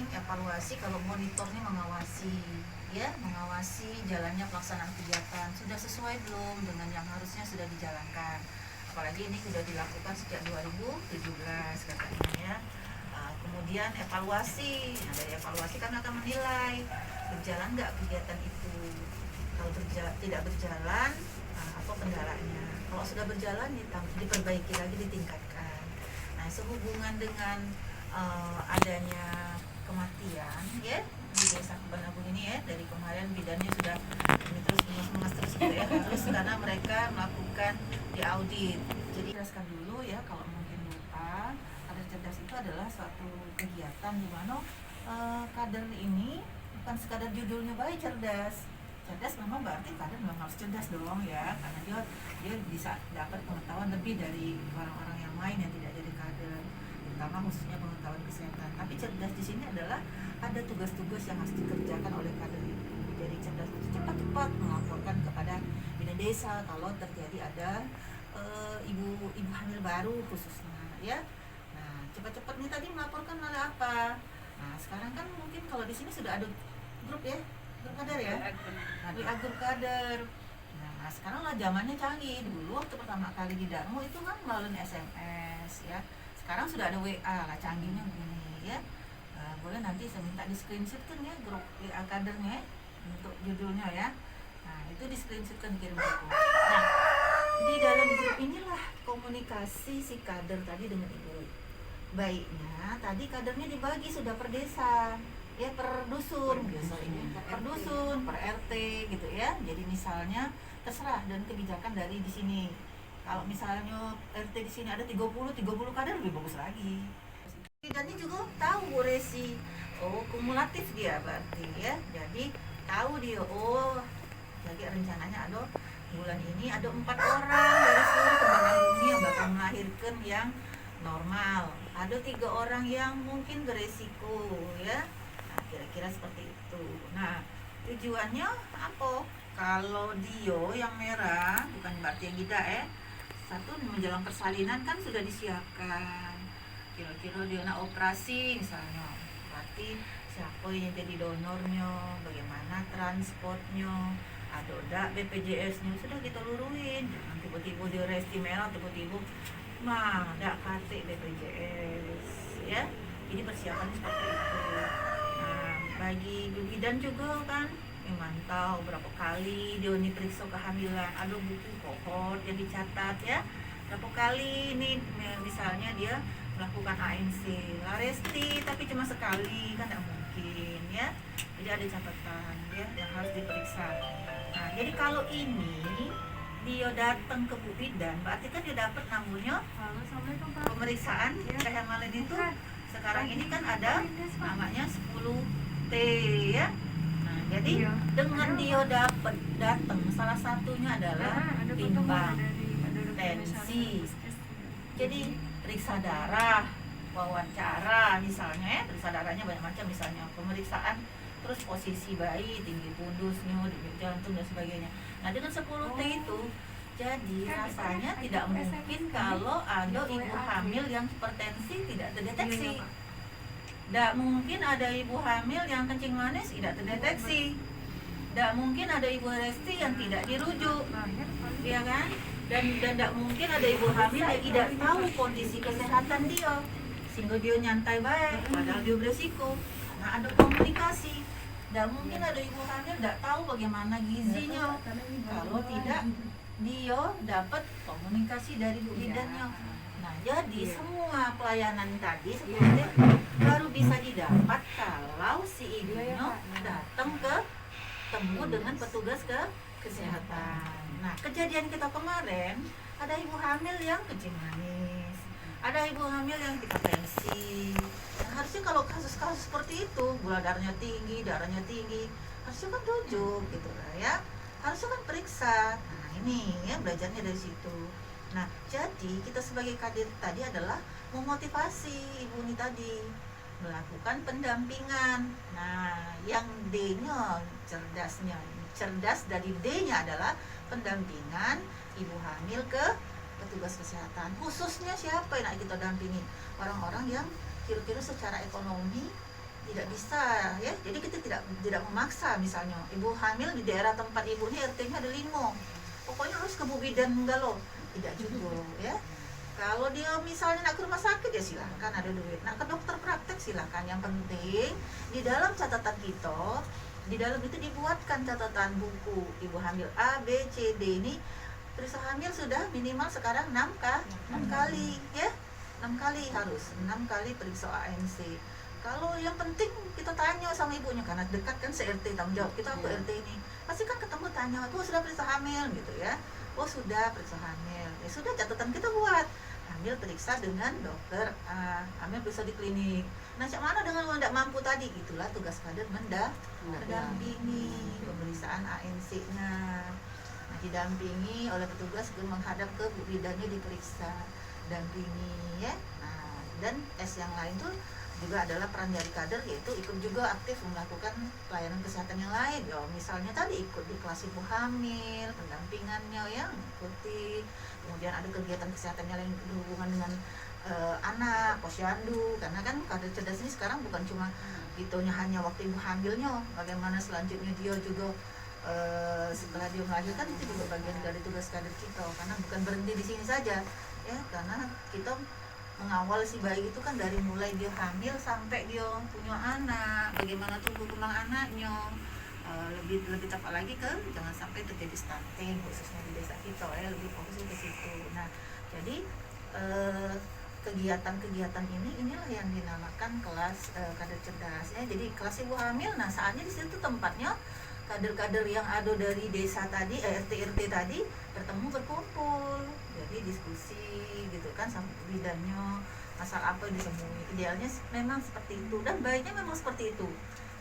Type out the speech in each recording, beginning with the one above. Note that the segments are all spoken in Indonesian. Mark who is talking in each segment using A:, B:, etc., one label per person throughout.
A: penting evaluasi kalau monitornya mengawasi jalannya pelaksanaan kegiatan sudah sesuai belum dengan yang harusnya sudah dijalankan. Apalagi ini sudah dilakukan sejak 2017 katanya ya. Kemudian evaluasi, nah dari evaluasi kami akan menilai berjalan nggak kegiatan itu. Kalau tidak berjalan, apa kendalanya. Kalau sudah berjalan diperbaiki lagi, ditingkatkan. Nah sehubungan dengan adanya kematian ya di desa Kebon Agung ini ya, dari kemarin bidannya sudah ini terus mengas terus gitu ya, terus karena mereka melakukan diaudit. Jadi jelaskan dulu ya kalau mungkin lupa, kader cerdas itu adalah suatu kegiatan di mana kader ini bukan sekadar judulnya baik cerdas. Cerdas memang berarti kader memang harus cerdas dong ya, karena dia bisa dapat pengetahuan lebih dari orang-orang yang lain yang tidak jadi kader, terutama khususnya pengetahuan kesehatan. Tapi cerdas di sini adalah ada tugas-tugas yang harus dikerjakan oleh kader itu. Jadi cerdas itu cepat-cepat melaporkan kepada bina desa kalau terjadi ada ibu hamil baru khususnya ya. Nah cepat-cepat nih tadi melaporkan oleh apa? Nah sekarang kan mungkin kalau di sini sudah ada grup ya, grup kader ya, WA grup kader. Nah sekarang lah zamannya canggih. Dulu waktu pertama kali di Darmo itu kan melalui SMS ya. Sekarang sudah ada WA lah, canggihnya begini ya. Boleh nanti saya minta di screenshot kan ya grup WA kadernya untuk judulnya ya. Nah itu di screenshot kan kirim ke aku. Nah di dalam grup inilah komunikasi si kader tadi dengan ibu. Baiknya tadi kadernya dibagi sudah per desa ya, per dusun biasanya, per dusun, per RT gitu ya. Jadi misalnya terserah dan kebijakan dari di sini. Kalau misalnya RT di sini ada 30 kader lebih bagus lagi. Dan ini juga tahu Bu Resi, kumulatif dia berarti ya. Jadi tahu dia, jadi rencananya ada bulan ini ada 4 orang dari seluruh Kebon Agung yang bakal melahirkan yang normal. Ada 3 orang yang mungkin beresiko ya. Nah, kira-kira seperti itu. Nah, tujuannya apa? Kalau Dio yang merah, bukan berarti yang tidak ya. Satu menjelang persalinan kan sudah disiapkan. Kira-kira dia nak operasi misalnya, berarti siapa yang jadi donornya, bagaimana transportnya, ada udah BPJS-nya sudah kita luruin. Jangan tiba-tiba dia resti merah, tiba-tiba ada kartu BPJS ya. Jadi persiapannya seperti itu. Nah, bagi bidan juga kan memantau berapa kali dia diperiksa kehamilan, ada buku kohort yang dicatat ya. Berapa kali ini misalnya dia melakukan ANC, laresti tapi cuma sekali kan tidak mungkin ya. Jadi ada catatan ya yang harus diperiksa. Nah, jadi kalau ini dia datang ke Bu Bidan, berarti kan dia dapat namanya pemeriksaan kehamilan itu. Sekarang ini kan ada namanya 10T ya. Nah, jadi dengan dia dapat datang, salah satunya adalah timbang tensi. Jadi periksa darah, wawancara misalnya ya, periksa darahnya banyak macam, misalnya pemeriksaan terus posisi bayi, tinggi pundusnya, denyut jantung dan sebagainya. Nah dengan 10T itu jadi rasanya tidak mungkin kalau ada ibu hamil yang hipertensi tidak terdeteksi. Tidak mungkin ada ibu hamil yang kencing manis tidak terdeteksi. Tidak mungkin ada ibu resti yang tidak dirujuk, ya kan? Dan tidak mungkin ada ibu hamil yang tidak tahu kondisi kesehatan dia, sehingga dia nyantai baik, padahal dia beresiko. Karena ada komunikasi. Tidak mungkin ada ibu hamil tidak tahu bagaimana gizinya kalau tidak dia dapat komunikasi dari Bu Bidannya. Nah, jadi semua pelayanan tadi seperti baru bisa didapat kalau si ibunya datang ke temu dengan petugas kesehatan. Nah, kejadian kita kemarin ada ibu hamil yang kencing manis, ada ibu hamil yang hipertensi. Nah, harusnya kalau kasus-kasus seperti itu, gula darahnya tinggi, harusnya kan rujuk gitu lah ya. Harusnya kan periksa. Nah, ini ya belajarnya dari situ. Nah, jadi kita sebagai kader tadi adalah memotivasi ibu ini tadi melakukan pendampingan. Nah, yang D-nya cerdas dari D-nya adalah pendampingan ibu hamil ke petugas kesehatan. Khususnya siapa yang kita dampingi? Orang-orang yang kira-kira secara ekonomi tidak bisa ya. Jadi kita tidak memaksa, misalnya ibu hamil di daerah tempat ibunya RT-nya ada 5, pokoknya harus ke Bu Bidan Galuh, tidak juga ya. Kalau dia misalnya nak ke rumah sakit ya silahkan, ada duit. Nak ke dokter praktek silahkan. Yang penting di dalam catatan kita, di dalam itu dibuatkan catatan buku ibu hamil A, B, C, D ini periksa hamil sudah minimal sekarang 6 kali ya. 6 kali harus, 6 kali periksa ANC. Kalau yang penting kita tanya sama ibunya, karena dekat kan se-RT, tanggung jawab kita ke RT ini. Pasti kan ketemu tanya, "Oh, sudah periksa hamil?" gitu ya. "Oh, sudah periksa hamil." Ya sudah, catatan kita buat. Hamil periksa dengan dokter A, hamil periksa di klinik. Nah, cak mana dengan yang tidak mampu tadi? Itulah tugas kader mendampingi pemeriksaan ANC-nya. Nah, didampingi oleh petugas menghadap ke Bu Bidannya, diperiksa, dampingi ya. Nah, dan tes yang lain tuh juga adalah peran dari kader, yaitu ikut juga aktif melakukan pelayanan kesehatan yang lain ya, misalnya tadi ikut di kelas ibu hamil, pendampingannya yang ikuti, kemudian ada kegiatan kesehatan yang lain berhubungan dengan anak, posyandu, karena kan kader cerdas ini sekarang bukan cuma gitunya hanya waktu ibu hamilnya, bagaimana selanjutnya dia juga setelah dia melahirkan, itu juga bagian dari tugas kader kita, karena bukan berhenti di sini saja ya, karena kita mengawal si bayi itu kan dari mulai dia hamil sampai dia punya anak, bagaimana tumbuh kembang anaknya, lebih tepat lagi ke jangan sampai terjadi stunting khususnya di desa kita ya, lebih fokus ke situ. Nah, jadi kegiatan-kegiatan inilah yang dinamakan kelas kader cerdas ya. Jadi kelas ibu hamil, nah saatnya di situ tempatnya kader-kader yang ada dari desa tadi, RT tadi bertemu, berkumpul, jadi diskusi gitu kan sama bidannya, masalah apa yang ditemui. Idealnya memang seperti itu dan baiknya memang seperti itu.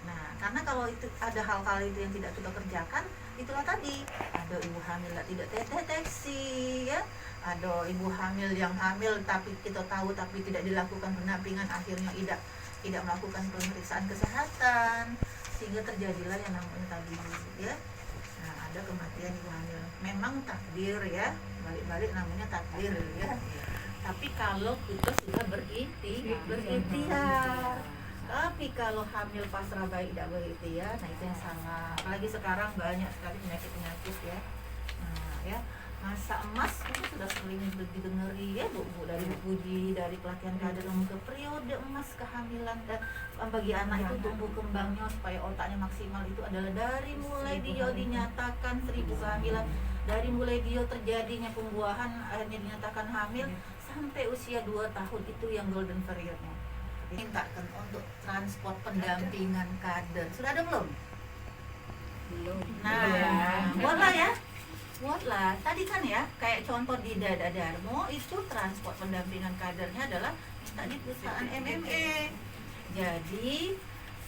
A: Nah, karena kalau itu ada hal-hal itu yang tidak kita kerjakan, itulah tadi ada ibu hamil tidak terdeteksi ya, ada ibu hamil yang hamil tapi kita tahu tapi tidak dilakukan pendampingan, akhirnya tidak melakukan pemeriksaan kesehatan, sehingga terjadilah yang namanya tadi ya. Nah, ada kematian ibu hamil. Memang takdir ya, balik-balik namanya takdir ya. Tapi kalau kita sudah berikhtiar. Tapi kalau hamil pasrah bayi tidak berikhtiar, nah itu yang sangat. Apalagi sekarang banyak sekali penyakit-penyakit ya. Nah, ya. Masa emas itu sudah sering didengari ya Bu dari Bu Puji, dari pelatihan kader ke periode emas kehamilan, dan bagi anak itu tumbuh kembangnya supaya otaknya maksimal itu adalah dari mulai dia dinyatakan 1000 kehamilan, dari mulai dia terjadinya pembuahan akhirnya dinyatakan hamil sampai usia 2 tahun, itu yang golden periodnya. Mintakan untuk transport pendampingan kader, sudah ada belum? Belum. Nah, boleh ya. Buatlah, tadi kan ya, kayak contoh di Dada Darmo itu transport pendampingan kadernya adalah minta di perusahaan MMA. Jadi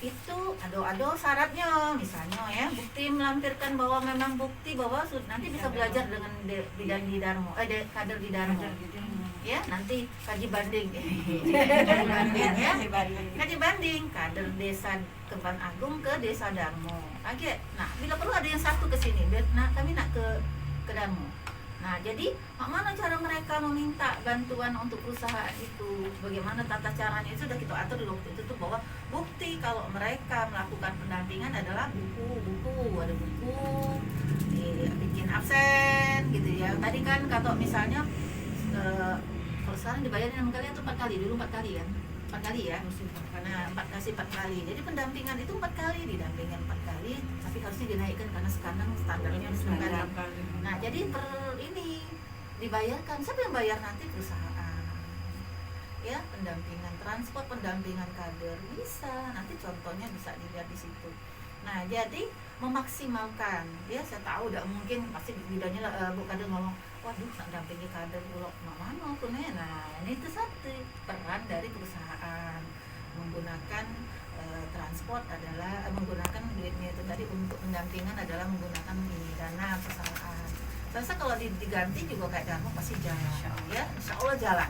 A: itu ada syaratnya, misalnya ya, bukti melampirkan bahwa memang bukti bahwa nanti bisa belajar dengan bidang di Darmo, kader di Darmo. Ya, nanti kaji banding. Kaji banding ya. Kaji banding kader desa Kebon Agung ke desa Darmo. Oke. Nah, bila perlu ada yang satu ke sini. Nah, kami nak ke Darmo. Nah, jadi mana cara mereka meminta bantuan untuk perusahaan itu? Bagaimana tata caranya? Itu sudah kita atur di waktu itu tuh, bahwa bukti kalau mereka melakukan pendampingan adalah buku, ada buku, bikin absen gitu ya. Tadi kan kalau misalnya kalau sekarang dibayarin 6 kali atau 4 kali? Dulu 4 kali ya. 4 kali ya. Karena 4 kali. Jadi pendampingan itu 4 kali, didampingin 4 kali, tapi harusnya dinaikkan karena sekarang standarnya 9 kali. Nah, jadi ini dibayarkan. Siapa yang bayar nanti? Perusahaan. Ya, pendampingan transport, pendampingan kader bisa. Nanti contohnya bisa dilihat di situ. Nah, jadi memaksimalkan. Ya, saya tahu tidak mungkin pasti bidangnya Bu Kader ngomong, waduh, nak dampingi kader dulu, mana aku nih. Nah, ini itu satu peran dari perusahaan menggunakan transport adalah menggunakan duitnya itu tadi untuk pendampingan adalah menggunakan dana perusahaan. Saya kalau diganti juga kayak Darmo pasti jalan, ya, insya Allah jalan,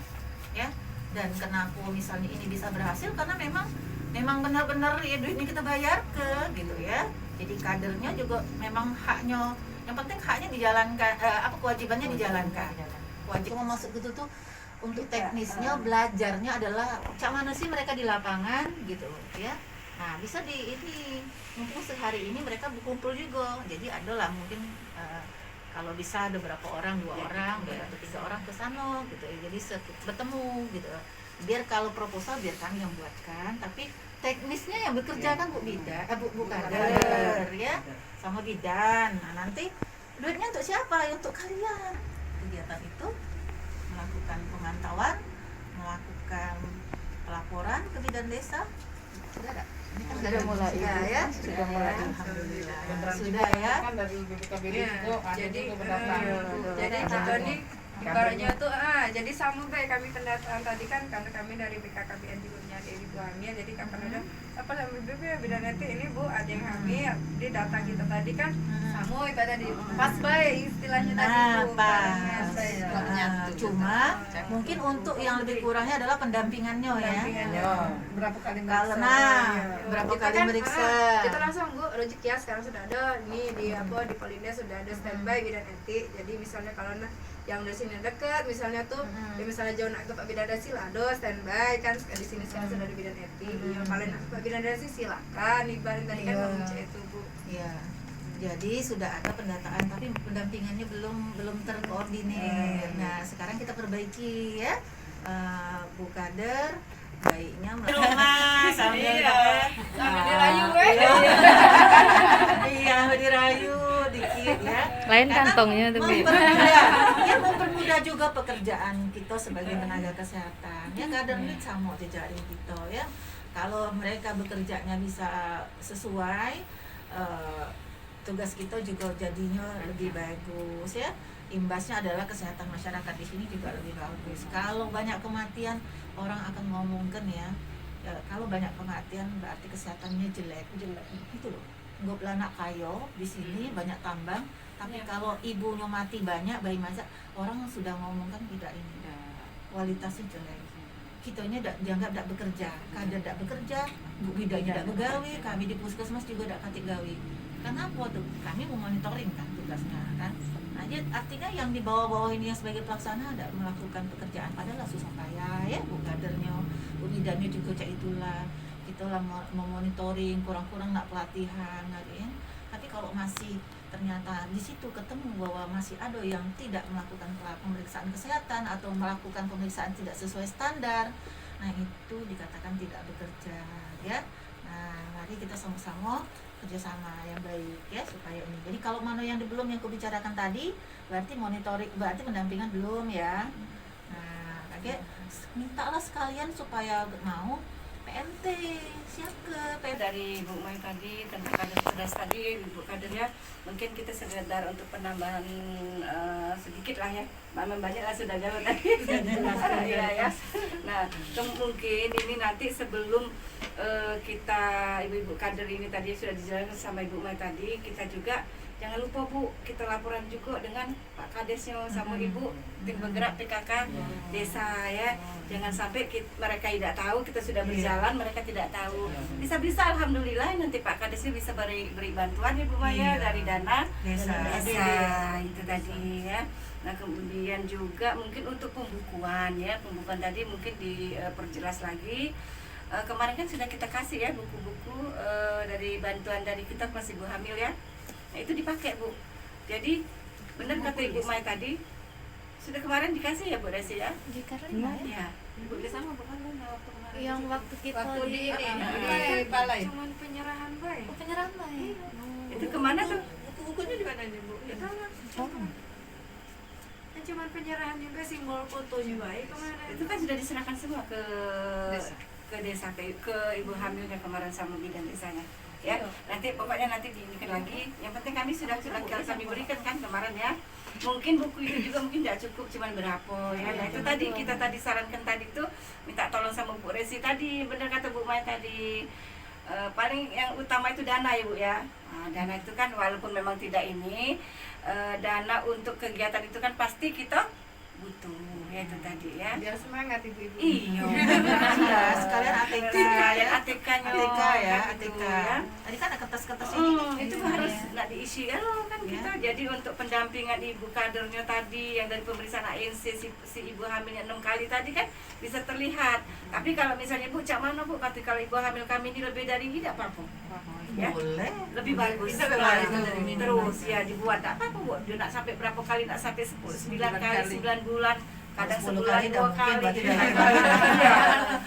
A: ya. Dan kenapa misalnya ini bisa berhasil karena memang benar-benar ya duitnya kita bayar ke gitu ya. Jadi kadernya juga memang haknya. Yang penting haknya dijalankan, kewajibannya dijalankan. Wajib mau masuk gitu tuh untuk teknisnya belajarnya adalah cak mana sih mereka di lapangan gitu ya. Nah, bisa di ini mumpung sehari ini mereka berkumpul juga. Jadi adalah mungkin kalau bisa ada berapa orang, 2 orang, 2 atau 3 orang ke sana gitu. Jadi bertemu gitu. Biar kalau proposal biar kami yang buatkan, tapi teknisnya yang bekerja kan Bu Bidan, Bu Kader ya, sama Bidan. Nah, nanti duitnya untuk siapa? Ya, untuk kalian. Kegiatan itu melakukan pemantauan, melakukan pelaporan ke Bidan Desa. Sudah ada? Ini kan sudah mulai ya, sudah mulai alhamdulillah. Sudah ya.
B: Kan dari BPKBD
C: Iya,
B: juga ada
C: jadi
B: juga pendataan.
C: jadi kita nih ibaratnya tuh jadi sampai kami pendataan tadi kan karena kami dari BKKBN juga punya ibu hamil, jadi kapan ada apa sama BB beda nanti ini Bu ada yang hamil di data kita tadi kan sama itu ada di pas baik istilahnya tadi Bu
A: pas.
C: barengan.
A: Cuma mungkin untuk yang lebih kurangnya adalah pendampingannya ya.
C: Pendampingannya.
B: Berapa kali
A: Kalau berapa
C: Kita
A: kali
C: kan,
A: meriksa.
C: kita langsung Bu rezeki ya sekarang sudah ada ini di apa di Polines sudah ada standby bidan etik. Jadi misalnya kalau yang dari sini dekat misalnya tuh ya misalnya jauh nak ke Pak Bidan Dasi lah ada standby kan di sini sekarang sudah ada bidan etik. Ya paling nak ke Pak Bidan Dasi silakan ibarat tadi kan ngomong itu Bu.
A: Iya. Jadi sudah ada pendataan tapi pendampingannya belum terkoordinir. Nah, sekarang kita perbaiki ya. Bu Kader baiknya rumah sambil
C: dirayu
A: iya dirayu dikit ya.
D: Lain kantongnya tapi.
A: Mempermudah juga pekerjaan kita sebagai tenaga kesehatan. Ya kadang ini sama jejaring kita ya. Kalau mereka bekerjanya bisa sesuai tugas kita juga jadinya lebih bagus ya. Imbasnya adalah kesehatan masyarakat di sini juga lebih bagus. Kalau banyak kematian orang akan ngomongkan ya, kalau banyak kematian berarti kesehatannya jelek itu loh. Nggak anak kayo di sini banyak tambang, tapi kalau ibunya mati banyak bayi masa orang sudah ngomongkan tidak ini kualitasnya jelek. Kitanya dianggap tidak bekerja, kader tidak bekerja, Bu Bidanya tidak begawe, kami di puskesmas juga tidak katik gawe. Kenapa tuh? Kami memonitoring kan tugasnya kan. Nah, artinya yang di bawah-bawah ini yang sebagai pelaksana ada melakukan pekerjaan padahal susah payah ya Bu kadernya, Bu Bidannya juga cak itulah. Kita lah memonitoring kurang-kurang nak pelatihan ya. Tapi kalau masih ternyata di situ ketemu bahwa masih ada yang tidak melakukan pemeriksaan kesehatan atau melakukan pemeriksaan tidak sesuai standar, nah itu dikatakan tidak bekerja ya. Nah, mari kita sama-sama kerjasama yang baik ya supaya ini. Jadi kalau mana yang belum yang kubicarakan tadi, berarti monitoring, berarti pendampingan belum ya. Nah, kayak mintalah sekalian supaya mau PMT siapa
E: dari Bu Mai tadi tentang kader cerdas tadi Bu Kader ya, mungkin kita sekedar untuk penambahan sedikit lah ya, memang banyak lah sudah jauh tadi ya. Nah mungkin ini nanti sebelum kita ibu-ibu kader ini tadi sudah dijelaskan sama Ibu Mai tadi, kita juga jangan lupa Bu, kita laporan juga dengan Pak Kadesnya sama Ibu tim bergerak PKK desa ya. Jangan sampai mereka tidak tahu kita sudah berjalan, mereka tidak tahu. Bisa-bisa alhamdulillah nanti Pak Kadesnya bisa beri bantuan ya Bu Maya dari dana desa itu tadi ya. Nah kemudian juga mungkin untuk pembukuan ya, pembukuan tadi mungkin diperjelas lagi. Kemarin kan sudah kita kasih ya buku-buku dari bantuan dari kita kelas ibu hamil ya. Nah itu dipakai Bu. Jadi benar kata Ibu Mai tadi, sudah kemarin dikasih ya Bu Desi ya? Ya. Bu sama bukan
D: Yang waktu kita
C: Waktu di
B: balai.
C: cuman penyerahan baik.
D: penyerahan baik.
E: itu kemana tuh?
C: Buku-bukunya di mana nih Bu? Itu cuman penyerahan juga simbol fotonya baik kemana?
E: Itu kan sudah diserahkan semua ke desa ke ibu hamilnya kemarin sama bidan desanya ya. Nanti pokoknya nanti diinikan lagi, yang penting kami sudah kami berikan kan kemarin ya. Mungkin buku itu juga mungkin tidak cukup, cuman berapa ya. Nah itu tadi kita tadi sarankan tadi tuh minta tolong sama Bu Resi tadi, benar kata Bu Mai tadi. Paling yang utama itu dana ya Bu ya. Nah, dana itu kan walaupun memang tidak ini dana untuk kegiatan itu kan pasti kita butuh ya itu tadi ya.
C: Biar semangat ibu-ibu.
E: Iya.
A: sekalian ATK
E: Sekalian ATK-nya.
A: ATK ya,
E: gitu
A: ATK.
E: ya.
A: Tadi kan ada kertas-kertas ini.
E: Itu harus nggak di diisi kan kita. Jadi untuk pendampingan ibu kadernya tadi yang dari pemeriksaan ANC si ibu hamilnya 6 kali tadi kan bisa terlihat. Tapi kalau misalnya Bu, cak mana Bu? Kalau ibu hamil kami ini lebih dari ini tidak apa-apa. Ya,
A: Boleh.
E: lebih bagus.
A: Bisa lebih bagus.
E: Terus ya dibuat apa Bu? Dia nak sampai berapa kali? Nak sampai 9 kali 9 bulan. Kadang
A: 10
E: sebulan
A: kali
E: 2
A: dah
E: kali.
A: mungkin, berarti dah
E: Iya.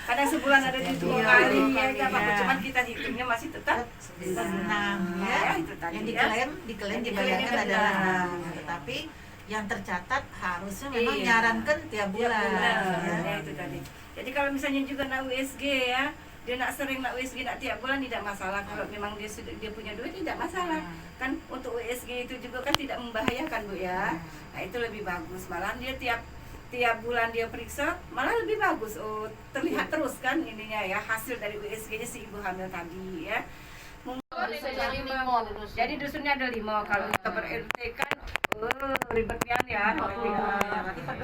E: Kadang sebulan ada di 2
A: Iya,
E: kali.
A: iya,
E: Ya, enggak apa-apa.
A: iya.
E: Cuman kita hitungnya masih tetap
A: 6
E: Ya,
A: ya.
E: itu tadi
A: Yang
E: ya.
A: diklaim
E: Yang
A: dibayarkan
E: diklaim
A: adalah
E: benar.
A: 6. Tetapi yang tercatat harusnya memang
E: Iya.
A: nyarankan tiap bulan.
E: Ya,
A: Ya.
E: itu tadi. Jadi kalau misalnya juga nak USG ya, dia nak sering nak USG nak tiap bulan tidak masalah. Kalau memang dia punya duit tidak masalah. Kan untuk USG itu juga kan tidak membahayakan Bu ya. Nah, itu lebih bagus. Malah dia tiap bulan dia periksa malah lebih bagus. Oh, terlihat terus kan ininya ya hasil dari USG-nya si ibu hamil tadi ya. Jadi dusunnya ada 5. Kalau kita ber-RT kan ribetnya ya.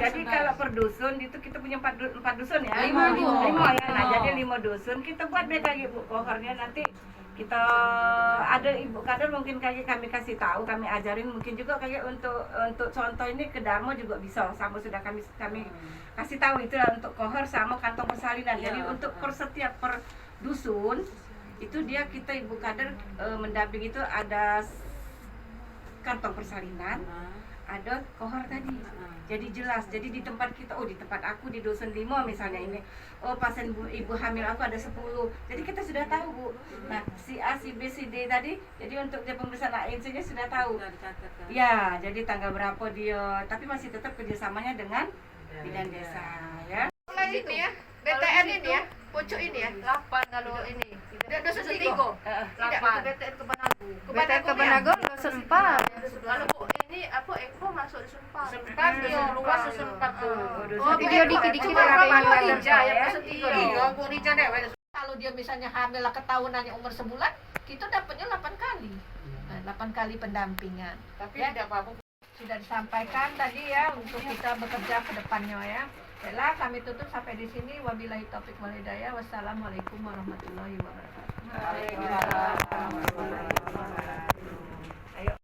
E: Jadi kalau per dusun itu kita punya 4 dusun ya. 5 ya. Nah, jadi 5 dusun kita buat beda ibu kohornya nanti kita ada ibu kader mungkin kayak kami kasih tahu, kami ajarin mungkin juga kayak untuk contoh ini ke Darmo juga bisa sama sudah kami kasih tahu itu untuk kohor sama kantong persalinan. Jadi untuk setiap per dusun itu kita ibu kader mendamping itu ada kantong persalinan, ada kohor tadi. Jadi jelas. Jadi di tempat kita, di tempat aku di dusun 5 misalnya ini, pasien ibu hamil aku ada 10. Jadi kita sudah tahu Bu. Nah, si A, si B, si D tadi, jadi untuk dia pemeriksaan ANC-nya sudah tahu. Ya, jadi tanggal berapa dia. Tapi masih tetap kerjasamanya dengan bidan desa ya.
C: Mulai ini ya, BTN ini ya, pucuk ini ya, 8 kalau ini. Dosen 3. Tidak, BTN ke Banago.
D: BTN ke Banago dosen 4.
C: Kalau Bu ini apa Eko masuk di Sunpal. Sunpal dia luas Sunpal tuh.
D: Video dikit-dikit
C: Apa
D: ada
C: Bu
D: yang
C: Rija yang dosen 3.
B: Iya, Bu Rija deh. Kalau dia misalnya hamil lah ketahunannya umur sebulan, kita dapatnya 8 kali. Nah, 8 kali pendampingan. Tapi tidak apa-apa. Sudah disampaikan tadi ya untuk kita bekerja ke depannya ya. Baiklah, kami tutup sampai di sini. Wabillahi taufik wal hidayah. Wassalamualaikum warahmatullahi wabarakatuh.
E: Waalaikumsalam.